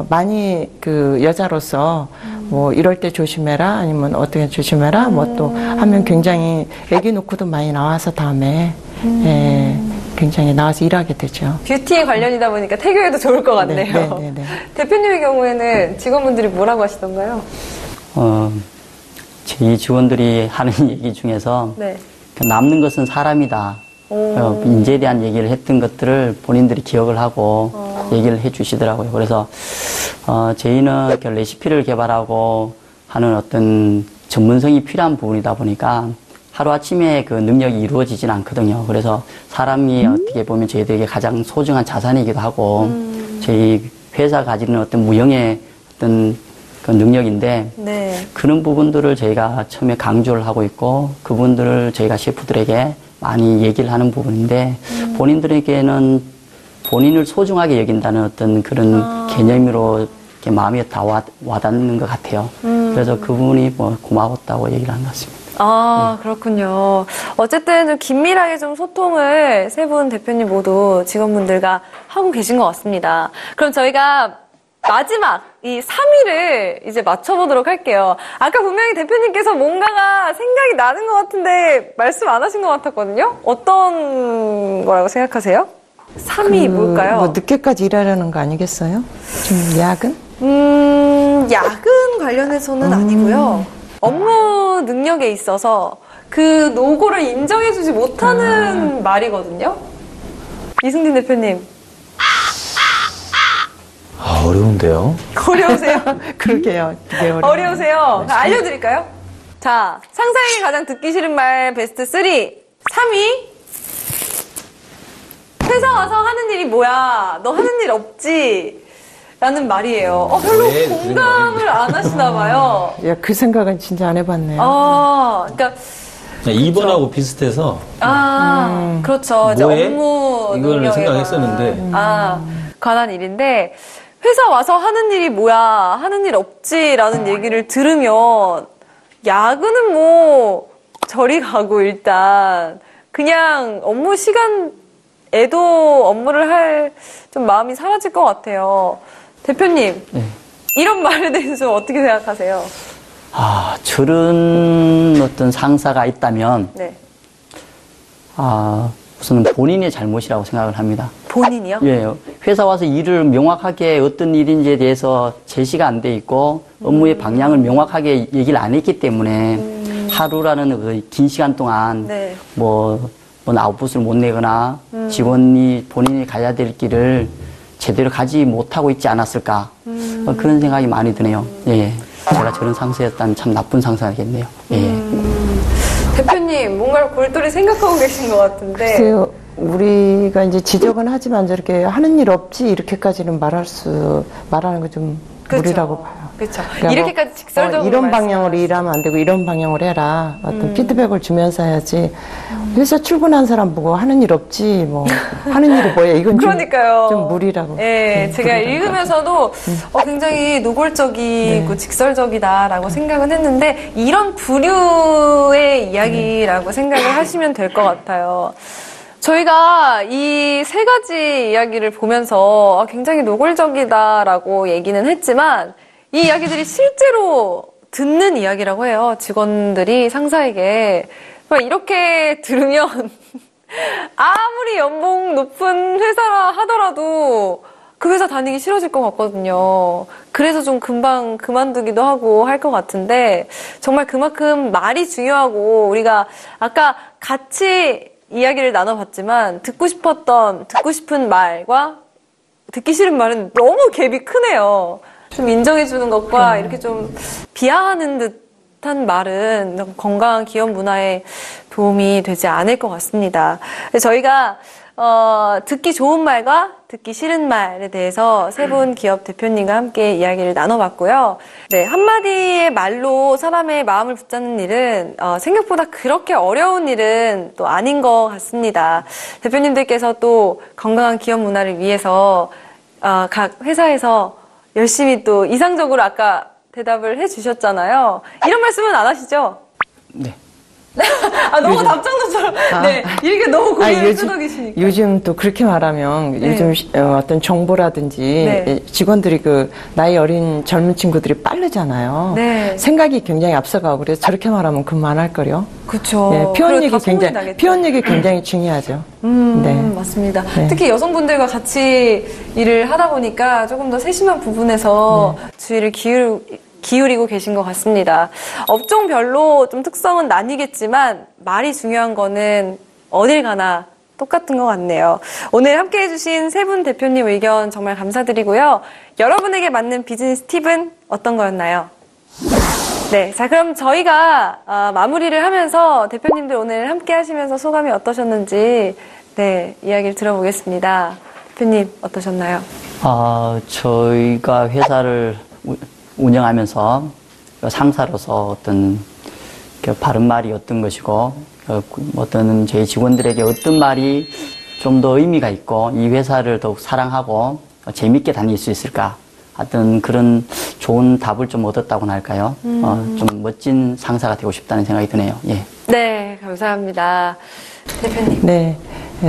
많이 그 여자로서 뭐 이럴 때 조심해라 아니면 어떻게 조심해라 뭐 또 하면 굉장히 아기 놓고도 많이 나와서 다음에 예, 굉장히 나와서 일하게 되죠. 뷰티에 관련이다 보니까 태교에도 좋을 것 같네요. 대표님의 경우에는 직원분들이 뭐라고 하시던가요? 제 직원들이 하는 얘기 중에서 남는 것은 사람이다. 인재에 대한 얘기를 했던 것들을 본인들이 기억을 하고 얘기를 해주시더라고요. 그래서 저희는 이렇게 레시피를 개발하고 하는 어떤 전문성이 필요한 부분이다 보니까 하루아침에 그 능력이 이루어지진 않거든요. 그래서 사람이 어떻게 보면 저희들에게 가장 소중한 자산이기도 하고 저희 회사가 가지는 어떤 무형의 어떤 그 능력인데 그런 부분들을 저희가 처음에 강조를 하고 있고 그분들을 저희가 셰프들에게 많이 얘기를 하는 부분인데 본인들에게는 본인을 소중하게 여긴다는 어떤 그런 개념으로 이렇게 마음에 다 와닿는 것 같아요. 그래서 그분이 뭐 고마웠다고 얘기를 한 것 같습니다. 그렇군요. 어쨌든 좀 긴밀하게 좀 소통을 세 분 대표님 모두 직원분들과 하고 계신 것 같습니다. 그럼 저희가 마지막 이 3위를 이제 맞춰보도록 할게요. 아까 분명히 대표님께서 뭔가가 생각이 나는 것 같은데 말씀 안 하신 것 같았거든요. 어떤 거라고 생각하세요? 3위 뭘까요? 뭐 늦게까지 일하려는 거 아니겠어요? 좀 야근? 야근 관련해서는 아니고요. 업무 능력에 있어서 그 노고를 인정해주지 못하는 말이거든요. 이승진 대표님. 어려운데요? 어려우세요? 그러게요. 되게 어려우세요? 알려드릴까요? 자, 상사에게 가장 듣기 싫은 말 베스트 3. 3위. 회사 와서 하는 일이 뭐야? 너 하는 일 없지? 라는 말이에요. 별로 공감을 안 하시나 봐요. 야, 그 생각은 진짜 안 해봤네요. 그러니까 2번하고 비슷해서. 그렇죠. 이제 업무 이걸 생각했었는데. 관한 일인데 회사 와서 하는 일이 뭐야? 하는 일 없지라는 얘기를 들으면 야근은 뭐 저리 가고 일단 그냥 업무 시간에도 업무를 할 좀 마음이 사라질 것 같아요. 대표님, 이런 말에 대해서 어떻게 생각하세요? 저런 어떤 상사가 있다면 우선 본인의 잘못이라고 생각을 합니다. 본인이요? 예, 회사 와서 일을 명확하게 어떤 일인지에 대해서 제시가 안 돼 있고 업무의 방향을 명확하게 얘기를 안 했기 때문에 하루라는 그 긴 시간 동안 네. 뭐 아웃풋을 못 내거나 직원이 본인이 가야 될 길을 제대로 가지 못하고 있지 않았을까 그런 생각이 많이 드네요. 예, 제가 저런 상사였다면 참 나쁜 상사겠네요. 예. 대표님, 뭔가를 골똘히 생각하고 계신 것 같은데. 글쎄요, 우리가 이제 지적은 하지만 저렇게 하는 일 없지, 이렇게까지는 말하는 거 좀 무리라고 봐요. 그렇죠. 그러니까 이렇게까지 직설적으로 이런 방향으로 일하면 안 되고 이런 방향으로 해라. 어떤 피드백을 주면서 해야지. 회사 출근한 사람 보고 하는 일 없지, 뭐 하는 일이 뭐야? 이건 그러니까요. 좀 무리라고. 네, 제가 읽으면서도 굉장히 노골적이고 네. 직설적이다라고 생각은 했는데 이런 부류의 이야기라고 생각을 하시면 될 것 같아요. 저희가 이 세 가지 이야기를 보면서 굉장히 노골적이다라고 얘기는 했지만 이 이야기들이 실제로 듣는 이야기라고 해요. 직원들이 상사에게. 이렇게 들으면 아무리 연봉 높은 회사라 하더라도 그 회사 다니기 싫어질 것 같거든요. 그래서 좀 금방 그만두기도 하고 할 것 같은데 정말 그만큼 말이 중요하고 우리가 아까 같이 이야기를 나눠봤지만 듣고 싶은 말과 듣기 싫은 말은 너무 갭이 크네요. 좀 인정해주는 것과 이렇게 좀 비하하는 듯한 말은 건강한 기업 문화에 도움이 되지 않을 것 같습니다. 저희가 듣기 좋은 말과 듣기 싫은 말에 대해서 세 분 기업 대표님과 함께 이야기를 나눠봤고요. 네, 한마디의 말로 사람의 마음을 붙잡는 일은 생각보다 그렇게 어려운 일은 또 아닌 것 같습니다. 대표님들께서 또 건강한 기업 문화를 위해서 각 회사에서 열심히 또 이상적으로 아까 대답을 해주셨잖아요. 이런 말씀은 안 하시죠? 네. 너무 답장처럼. 네, 이렇게 너무 고개를 끄덕이시니까. 요즘 또 그렇게 말하면 네. 요즘 어떤 정보라든지 네. 직원들이 나이 어린 젊은 친구들이 빠르잖아요. 네. 생각이 굉장히 앞서가고 그래서 저렇게 말하면 그만할 거요. 그렇죠. 네, 표현력이 굉장히 중요하죠. 네. 맞습니다. 네. 특히 여성분들과 같이 일을 하다 보니까 조금 더 세심한 부분에서 주의를 기울이고 계신 것 같습니다. 업종별로 좀 특성은 나뉘겠지만 말이 중요한 거는 어딜 가나 똑같은 것 같네요. 오늘 함께 해주신 세 분 대표님 의견 정말 감사드리고요. 여러분에게 맞는 비즈니스 팁은 어떤 거였나요? 네, 자 그럼 저희가 마무리를 하면서 대표님들 오늘 함께 하시면서 소감이 어떠셨는지 이야기를 들어보겠습니다. 대표님 어떠셨나요? 저희가 회사를 운영하면서 상사로서 어떤 바른 말이 어떤 것이고 어떤 저희 직원들에게 어떤 말이 좀 더 의미가 있고 이 회사를 더욱 사랑하고 재밌게 다닐 수 있을까 어떤 그런 좋은 답을 좀 얻었다고나 할까요? 좀 멋진 상사가 되고 싶다는 생각이 드네요. 예. 네, 감사합니다. 대표님. 네.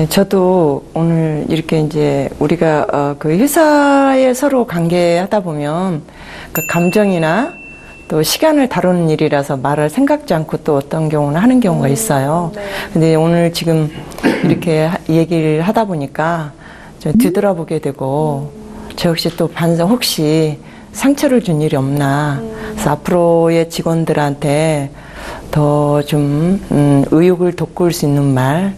저도 오늘 이렇게 이제 우리가 그 회사에 서로 관계하다 보면 그 감정이나 또 시간을 다루는 일이라서 말을 생각지 않고 또 어떤 경우는 하는 경우가 있어요. 근데 오늘 지금 이렇게 얘기를 하다 보니까 좀 뒤돌아보게 되고 저 역시 또 반성 혹시 상처를 준 일이 없나. 그래서 앞으로의 직원들한테 더 좀 의욕을 돋굴 수 있는 말,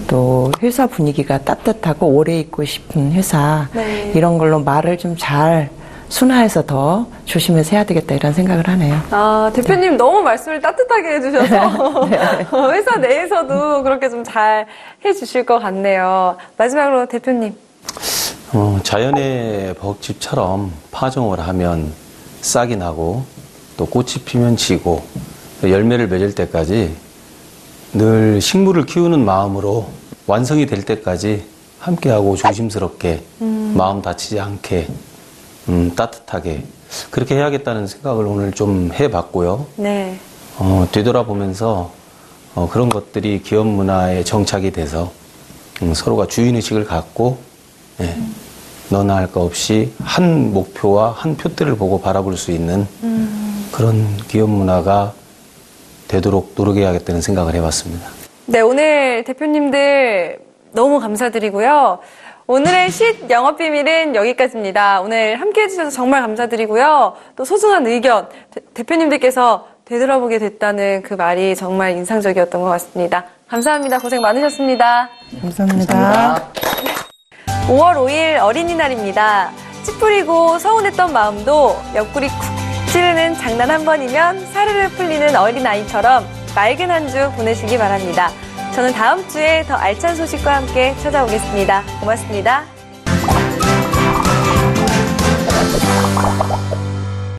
또 회사 분위기가 따뜻하고 오래 있고 싶은 회사 이런 걸로 말을 좀 잘 순화해서 더 조심해서 해야 되겠다 이런 생각을 하네요. 대표님 너무 말씀을 따뜻하게 해주셔서 회사 내에서도 그렇게 좀 잘 해주실 것 같네요. 마지막으로 대표님. 자연의 벅집처럼 파종을 하면 싹이 나고 또 꽃이 피면 지고 열매를 맺을 때까지 늘 식물을 키우는 마음으로 완성이 될 때까지 함께하고 조심스럽게 마음 다치지 않게 따뜻하게 그렇게 해야겠다는 생각을 오늘 좀 해봤고요. 네. 되돌아보면서 그런 것들이 기업 문화에 정착이 돼서 서로가 주인의식을 갖고 너나 할 거 없이 한 목표와 한 표대를 보고 바라볼 수 있는 그런 기업 문화가 되도록 노력해야겠다는 생각을 해봤습니다. 네, 오늘 대표님들 너무 감사드리고요. 오늘의 쉿 영업 비밀은 여기까지입니다. 오늘 함께 해주셔서 정말 감사드리고요. 또 소중한 의견, 대표님들께서 되돌아보게 됐다는 그 말이 정말 인상적이었던 것 같습니다. 감사합니다. 고생 많으셨습니다. 감사합니다. 5월 5일 어린이날입니다. 찌푸리고 서운했던 마음도 옆구리 쿡 찌르는 장난 한 번이면 사르르 풀리는 어린아이처럼 맑은 한 주 보내시기 바랍니다. 저는 다음 주에 더 알찬 소식과 함께 찾아오겠습니다. 고맙습니다.